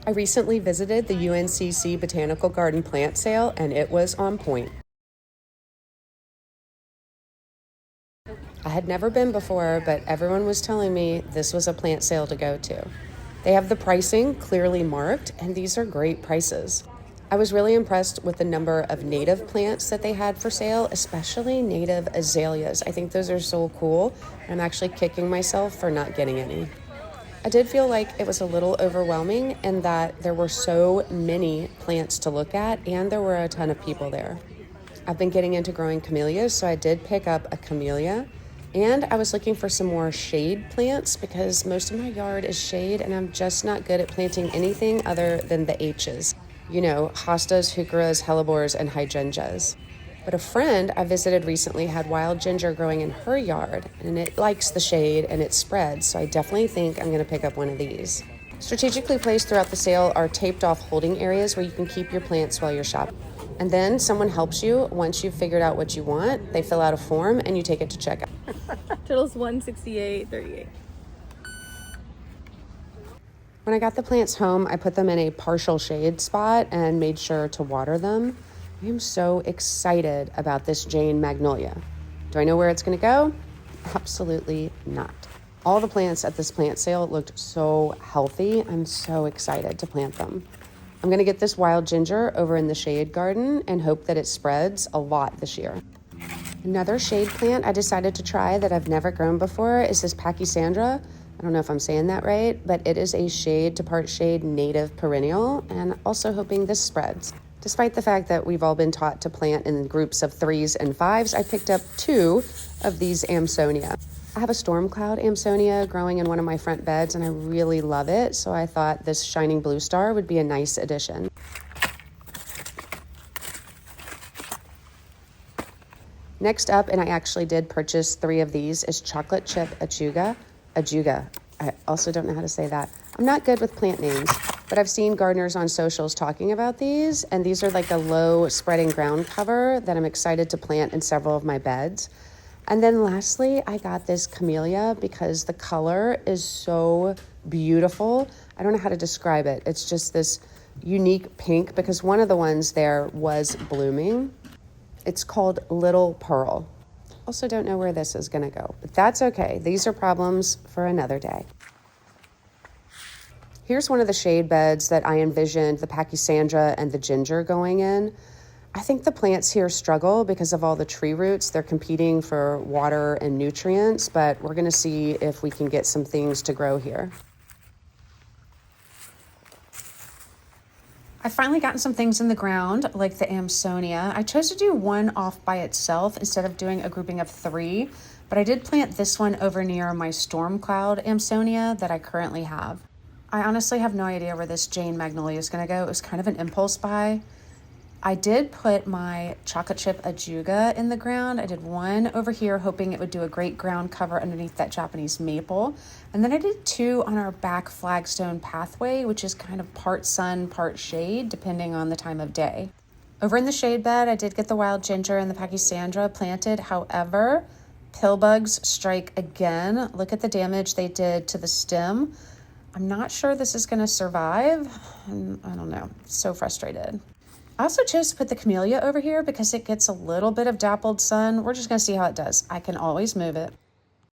I recently visited the UNCC Botanical Garden plant sale, and it was on point. I had never been before, but everyone was telling me this was a plant sale to go to. They have the pricing clearly marked, and these are great prices. I was really impressed with the number of native plants that they had for sale, especially native azaleas. I think those are so cool. I'm actually kicking myself for not getting any. I did feel like it was a little overwhelming in that there were so many plants to look at and there were a ton of people there. I've been getting into growing camellias, so I did pick up a camellia, and I was looking for some more shade plants because most of my yard is shade and I'm just not good at planting anything other than the H's. You know, hostas, heucheras, hellebores, and hydrangeas. But a friend I visited recently had wild ginger growing in her yard, and it likes the shade and it spreads, so I definitely think I'm going to pick up one of these. Strategically placed throughout the sale are taped off holding areas where you can keep your plants while you're shopping. And then someone helps you once you've figured out what you want. They fill out a form and you take it to checkout. Totals 168.38. When I got the plants home, I put them in a partial shade spot and made sure to water them. I am so excited about this Jane Magnolia. Do I know where it's going to go? Absolutely not. All the plants at this plant sale looked so healthy. I'm so excited to plant them. I'm going to get this wild ginger over in the shade garden and hope that it spreads a lot this year. Another shade plant I decided to try that I've never grown before is this Pachysandra. I don't know if I'm saying that right, but it is a shade to part shade native perennial, and also hoping this spreads. Despite the fact that we've all been taught to plant in groups of 3s and 5s, I picked up 2 of these Amsonia. I have a storm cloud Amsonia growing in one of my front beds, and I really love it, so I thought this shining blue star would be a nice addition. Next up, and I actually did purchase 3 of these, is chocolate chip ajuga. I also don't know how to say that. I'm not good with plant names, but I've seen gardeners on socials talking about these, and these are like a low spreading ground cover that I'm excited to plant in several of my beds. And then lastly, I got this camellia because the color is so beautiful. I don't know how to describe it. It's just this unique pink because one of the ones there was blooming. It's called Little Pearl. Also don't know where this is going to go, but that's okay. These are problems for another day. Here's one of the shade beds that I envisioned the Pachysandra and the ginger going in. I think the plants here struggle because of all the tree roots. They're competing for water and nutrients, but we're going to see if we can get some things to grow here. I've finally gotten some things in the ground, like the Amsonia. I chose to do one off by itself instead of doing a grouping of 3, but I did plant this one over near my storm cloud Amsonia that I currently have. I honestly have no idea where this Jane Magnolia is going to go. It was kind of an impulse buy. I did put my chocolate chip ajuga in the ground. I did one over here hoping it would do a great ground cover underneath that Japanese maple. And then I did 2 on our back flagstone pathway, which is kind of part sun, part shade, depending on the time of day. Over in the shade bed, I did get the wild ginger and the Pachysandra planted. However, pill bugs strike again. Look at the damage they did to the stem. I'm not sure this is going to survive. I don't know. So frustrated. I also chose to put the camellia over here because it gets a little bit of dappled sun. We're just going to see how it does. I can always move it.